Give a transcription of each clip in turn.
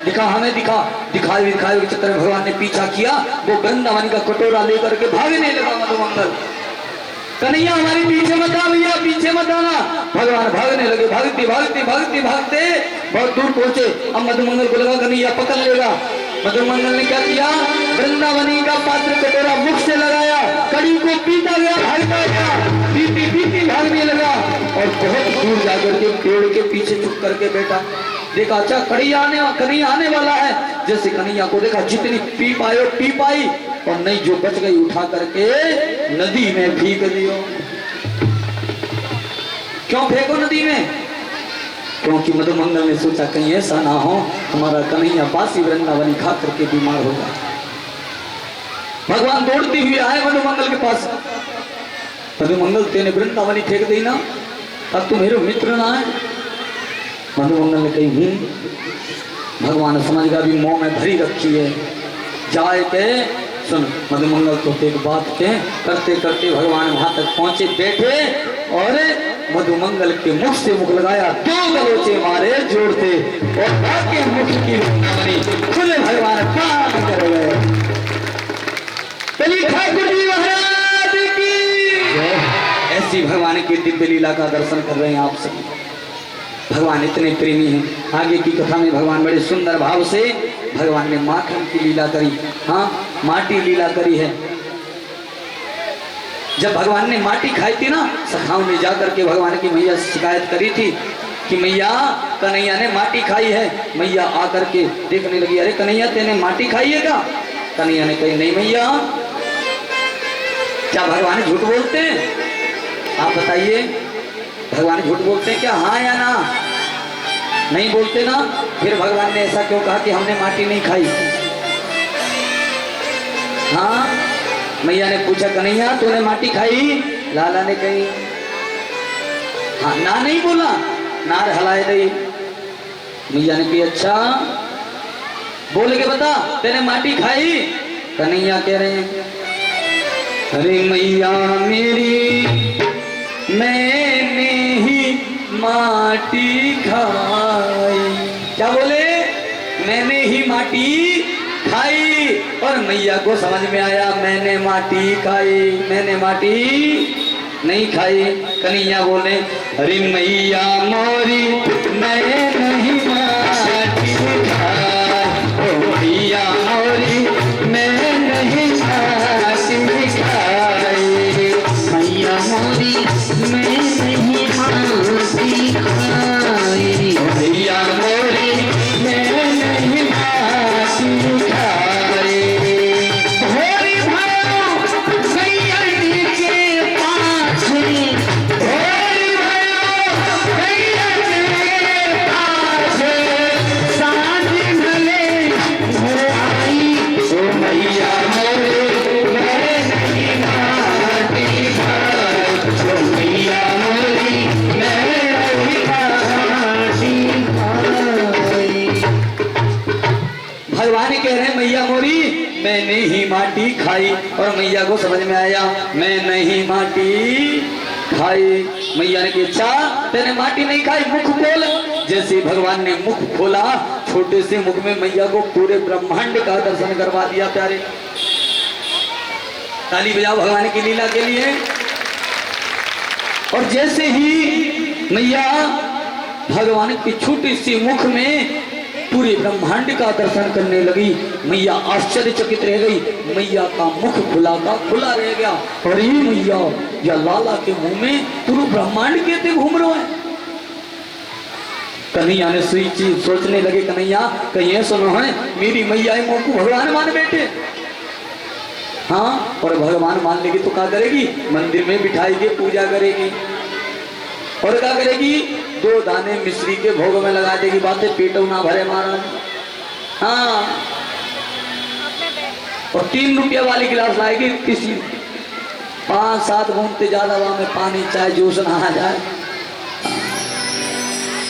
दिखा हमें दिखा, दिखाए दिखाए के चक्कर में भगवान ने पीछा किया। वो वृंदावन का कटोरा लेकर के भागने लगा मधुमंगल। कन्हैया हमारे पीछे मत आ भैया, पीछे मत आना। भगवान भागने लगे, भागते भागते भागते भागते बहुत दूर पहुंचे। अब मधुमंगल को लगा कन्हैया पकड़ लेगा। मधुमंगल ने क्या किया, वृंदावनी का पात्र कटोरा मुख से लगाया, कड़ी को पीता गया, भागता गया, पीती पीती भागने लगा और बहुत दूर जाकर के पेड़ के पीछे चुप करके बैठा। देखा अच्छा कन्हैया आने वाला है। जैसे कन्हैया को देखा, जितनी पी पायो पी पाई और नहीं जो बच गई उठा करके नदी में फेंक दियो। क्यों फेंको नदी में? क्योंकि मधुमंगल ने सोचा कहीं ऐसा ना हो हमारा कन्हैया बासी वृंदावनी खा करके बीमार हो जाए। भगवान दौड़ती हुई आए मधुमंगल के पास। मधुमंगल तेने वृंदावनी फेंक दी ना, अब तू मेरे मित्र ना है। मधुमंगल ने कही भगवान समझ गया भी मुंह में भरी रखी है, जाए के सुन। मधुमंगल तो एक बात के करते करते भगवान वहां तक पहुंचे, बैठे और मधुमंगल के मुख से मुख लगाया, दो गलोचे मारे जोड़ते और बाकी मुख की खुले भगवान पान कर गए। ठाकुर जी महाराज की ऐसी भगवान की दिव्य लीला का दर्शन कर रहे हैं आप सभी। भगवान इतने प्रेमी हैं। आगे की कथा में भगवान बड़े सुंदर भाव से भगवान ने माखन की लीला करी, हाँ माटी लीला करी है। जब भगवान ने माटी खाई थी ना, सखाओं ने जाकर के भगवान की मैया शिकायत करी थी कि मैया कन्हैया ने माटी खाई है। मैया आकर के देखने लगी, अरे कन्हैया तेने माटी खाई है क्या? कन्हैया ने कही नहीं मैया। क्या भगवान झूठ बोलते हैं? आप बताइए, भगवान झूठ बोलते हैं क्या? हाँ या ना? नहीं बोलते ना। फिर भगवान ने ऐसा क्यों कहा कि हमने माटी नहीं खाई? हाँ, मैया ने पूछा कन्हैया तूने माटी खाई? लाला ने कही हाँ, ना नहीं बोला, नार हलाए गई। मैया ने कही अच्छा बोल के बता तेने माटी खाई? कन्हैया कह रहे हैं अरे मैया मेरी मैंने ही माटी खाई। क्या बोले? मैंने ही माटी खाई। और मैया को समझ में आया मैंने माटी खाई, मैंने माटी नहीं खाई। कन्हैया बोले अरे मैया मोरी मैं नहीं माटी खाई, ओ मैया मोरी मैं नहीं माटी खाई, मैया मोरी मैं नहीं माटी खाई, मैया मोरी मैं नहीं माटी खाई। भोरी भाव गैया के पाछे, भोरी भाव गैया के पाछे, सांझ ढले हो आई, ओ मैया मोरी मैं नहीं माटी खाई, ओ मैया मोरी मैं नहीं माटी खाई। भगवान कह रहे हैं मैया मोरी मैंने ही माटी खाई। और मैया को समझ में आया मैं नहीं माटी खाई। मैया ने कहा अच्छा तेने माटी नहीं खाई, मुख खोल। जैसे भगवान ने मुख खोला, छोटे से मुख में मैया को पूरे ब्रह्मांड का दर्शन करवा दिया। प्यारे ताली बजाओ भगवान की लीला के लिए। और जैसे ही मैया भगवान की छोटी सी मुख में पूरे ब्रह्मांड का दर्शन करने लगी, मैया आश्चर्यचकित रह गई। मैया का मुख खुला का खुला रह गया। अरे मैया या लाला के मुंह में पूरा ब्रह्मांड कहते घूम रहे हैं। कन्हैया ने सुई चीज सोचने लगे कन्हैया कहीं सुनो है मेरी मैया मुंह को भगवान मान बैठे। हाँ, और भगवान मान लेगी तो क्या करेगी? मंदिर में बिठाएगी, पूजा करेगी और क्या करेगी? 2 दाने मिश्री के भोग में लगा देगी। बातें पेटो ना भरे महाराज। हाँ, और 3 रुपया वाली गिलास लाएगी, किसी 5-7 घूमते ज्यादा वहां में पानी चाय जूस ना आ जाए,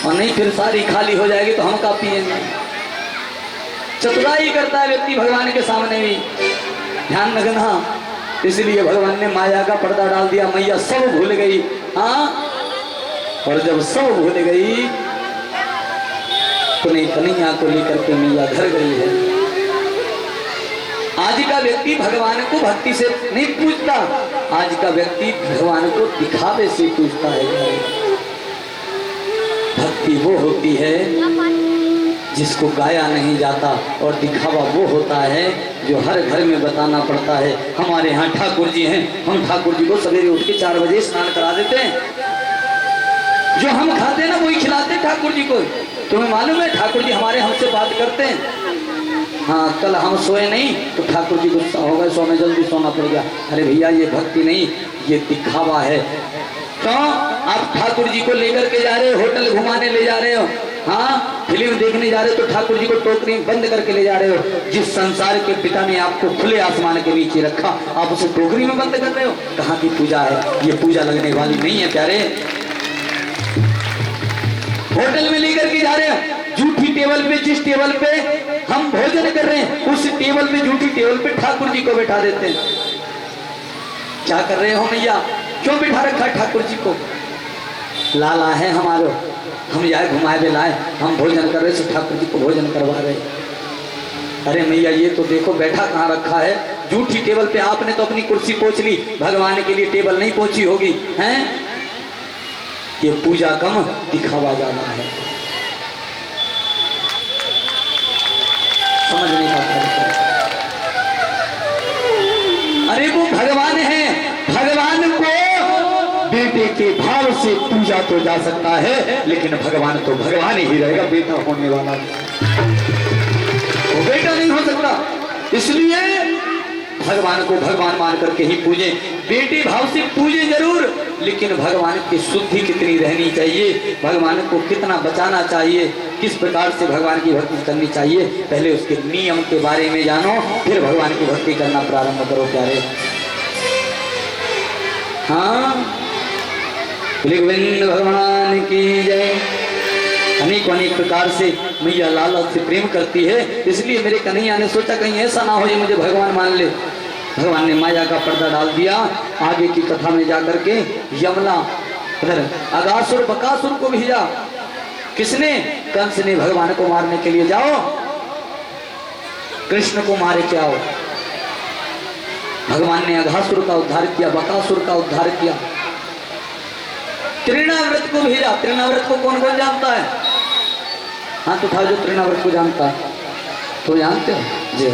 और नहीं फिर सारी खाली हो जाएगी तो हम का पिएंगे। चतुराई करता है व्यक्ति भगवान के सामने भी, ध्यान रखना। इसलिए भगवान ने माया का पर्दा डाल दिया। मैया सब भूल गई। हाँ, और जब सब भूल गई अपने कन्हैया को लेकर के मैया घर गई है। आज का व्यक्ति भगवान को भक्ति से नहीं पूछता, आज का व्यक्ति भगवान को दिखावे से पूछता है। भक्ति वो होती है जिसको गाया नहीं जाता, और दिखावा वो होता है जो हर घर में बताना पड़ता है। हमारे यहाँ ठाकुर जी हैं, हम ठाकुर जी को सवेरे उठ के 4 बजे स्नान करा देते हैं। जो हम खाते हैं ना वही खिलाते हैं ठाकुर जी को। तुम्हें मालूम है ठाकुर जी हमारे हमसे बात करते हैं, हाँ कल हम सोए नहीं तो ठाकुर जी गुस्सा हो गए, सो में जल्दी सोना पड़ गया। अरे भैया ये भक्ति नहीं, ये दिखावा है। तो आप ठाकुर जी को लेकर के जा रहे हो, होटल घुमाने ले जा रहे हो, हाँ फिल्म देखने जा रहे हो तो ठाकुर जी को टोकरी बंद करके ले जा रहे हो। जिस संसार के पिता ने आपको खुले आसमान के नीचे रखा, आप उसे टोकरी में बंद कर रहे हो। कहाँ की पूजा है ये? पूजा लगने वाली नहीं है प्यारे। होटल में लेकर के जा रहे हो, झूठी टेबल पे, जिस टेबल पे हम भोजन कर रहे हैं उस टेबल पे, झूठी टेबल पे ठाकुर जी को बैठा देते हैं। क्या कर रहे हो मैया? क्यों बैठा रखा ठाकुर जी को? लाला है हमारो, हम जाए घुमाए भी लाए, हम भोजन कर रहे तो ठाकुर जी को भोजन करवा रहे। अरे मैया ये तो देखो बैठा कहाँ रखा है, झूठी टेबल पे। आपने तो अपनी कुर्सी पोंछ ली, भगवान के लिए टेबल नहीं पोंछी होगी हैं? ये पूजा कम दिखावा ज्यादा है। समझने का तरीका। अरे वो भगवान है, भगवान को बेटे के भाव से पूजा तो जा सकता है, लेकिन भगवान तो भगवान ही रहेगा, बेटा होने वाला वो बेटा नहीं हो सकता। इसलिए भगवान को भगवान मान करके ही पूजे। बेटे भाव से पूजे जरूर, लेकिन भगवान की शुद्धि कितनी रहनी चाहिए, भगवान को कितना बचाना चाहिए, किस प्रकार से भगवान की भक्ति करनी चाहिए, पहले उसके नियम के बारे में जानो, फिर भगवान की भक्ति करना प्रारंभ करो प्यारे। हाँ गोविंद भगवान की जय। अनेक अनेक प्रकार से मैया लाला से प्रेम करती है, इसलिए मेरे कन्हैया ने सोचा कहीं ऐसा ना हो ये मुझे भगवान मान ले। भगवान ने माया का पर्दा डाल दिया। आगे की कथा में जाकर के यमुना उधर अगासुर बकासुर को भेजा। किसने? कंस ने भगवान को मारने के लिए, जाओ कृष्ण को मारे के आओ। भगवान ने अघासुर का उद्धार किया, बकासुर का उद्धार किया। तृणाव्रत को भेजा। तृणाव्रत को कौन कौन जानता है? हाँ तो था जो तृणाव्रत को जानता है तो जानते हो जी,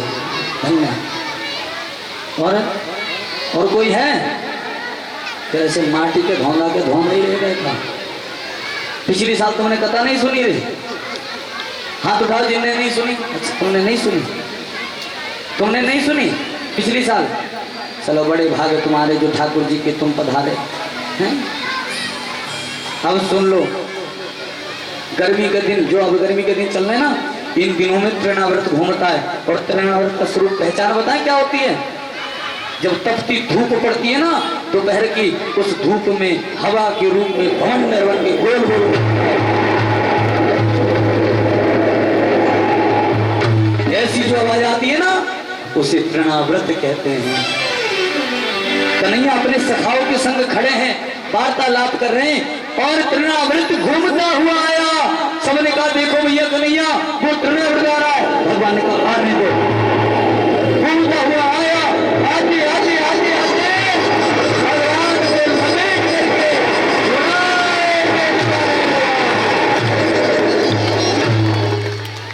धन्यवाद। और कोई है? कैसे माटी के धोंदा के धोम नहीं रह गए था। पिछली साल तुमने कथा नहीं सुनी रे? हाँ तो उठाओ जिनने नहीं सुनी। अच्छा तुमने नहीं सुनी, तुमने नहीं सुनी पिछली साल? चलो बड़े भाग तुम्हारे जो ठाकुर जी के तुम पधारे हैं। अब सुन लो, गर्मी के दिन, जो अब गर्मी के दिन चल रहे ना, इन दिनों में तृणाव्रत घूमता है। और तृणाव्रत का स्वरूप पहचान बताएं क्या होती है? जब तपती धूप पड़ती है ना, दोपहर की, उस धूप में हवा के रूप में भवन बन के गोल गोल ऐसी जो आवाज आती है ना, उसे तृणाव्रत कहते हैं। कन्हैया अपने सखाओं के संग खड़े हैं, वार्तालाप कर रहे हैं, और तृणाव्रत घूमता हुआ आया। सबने कहा देखो भैया कन्हैया वो तृणाव्रत आ रहा है। भगवान ने कहा आने दो। घूमता हुआ आया, आगे आगे आगे आगे भगवान को समेट करके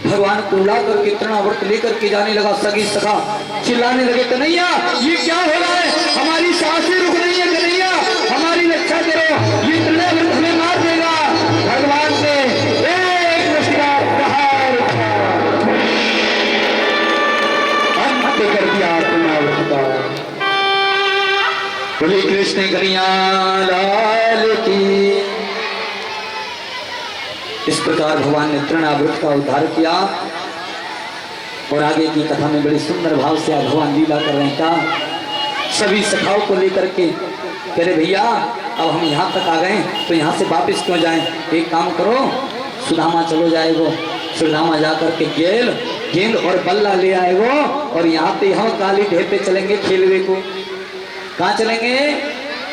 भगवान को ला करके तृणाव्रत लेकर के जाने लगा। सगी सखा चिल्लाने लगे कन्हैया ये क्या हो रहा है? हमारी सांसें रुक रही है कन्हैया, हमारी रक्षा करो, ये तृणाव्रत हमें मार देगा। भगवान ने एक मुस्कुराहट प्रहार अंत कर दिया तृणाव्रत का। बोले कृष्ण कन्हैया लाल की। इस प्रकार भगवान ने तृणाव्रत का उद्धार किया। और आगे की कथा में बड़ी सुंदर भाव से भगवान लीला कर रहे हैं। का सभी सखाओं को लेकर के कह रहे भैया अब हम यहाँ तक आ गए तो यहाँ से वापस क्यों जाएं? एक काम करो, सुदामा चलो जाएगो। सुदामा जाकर के गेंद और बल्ला ले आएगो, और यहाँ पे हम काली देह पे चलेंगे खेलवे को। कहाँ चलेंगे?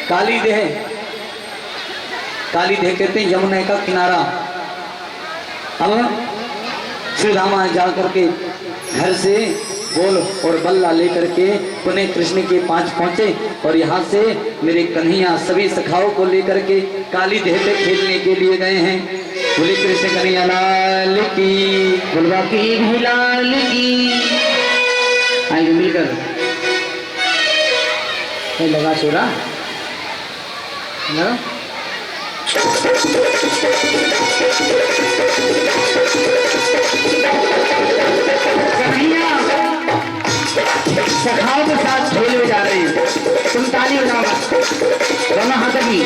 काली देह। काली देह कहते हैं यमुना का किनारा। अब सुदामा जा करके घर से बोल और बल्ला लेकर के पुनः कृष्ण के पास पहुंचे और यहाँ से मेरे कन्हैया सभी सखाओं को लेकर के काली देह पे खेलने के लिए गए हैं। बोले कृष्ण कन्हैया लाल की, बुलवा की भी लाल की। आएंगे मिलकर लगा छोरा ना। सखाओं के साथ खेले जा रहे हैं, तुम ताली बजाओ दोनों हाथों की।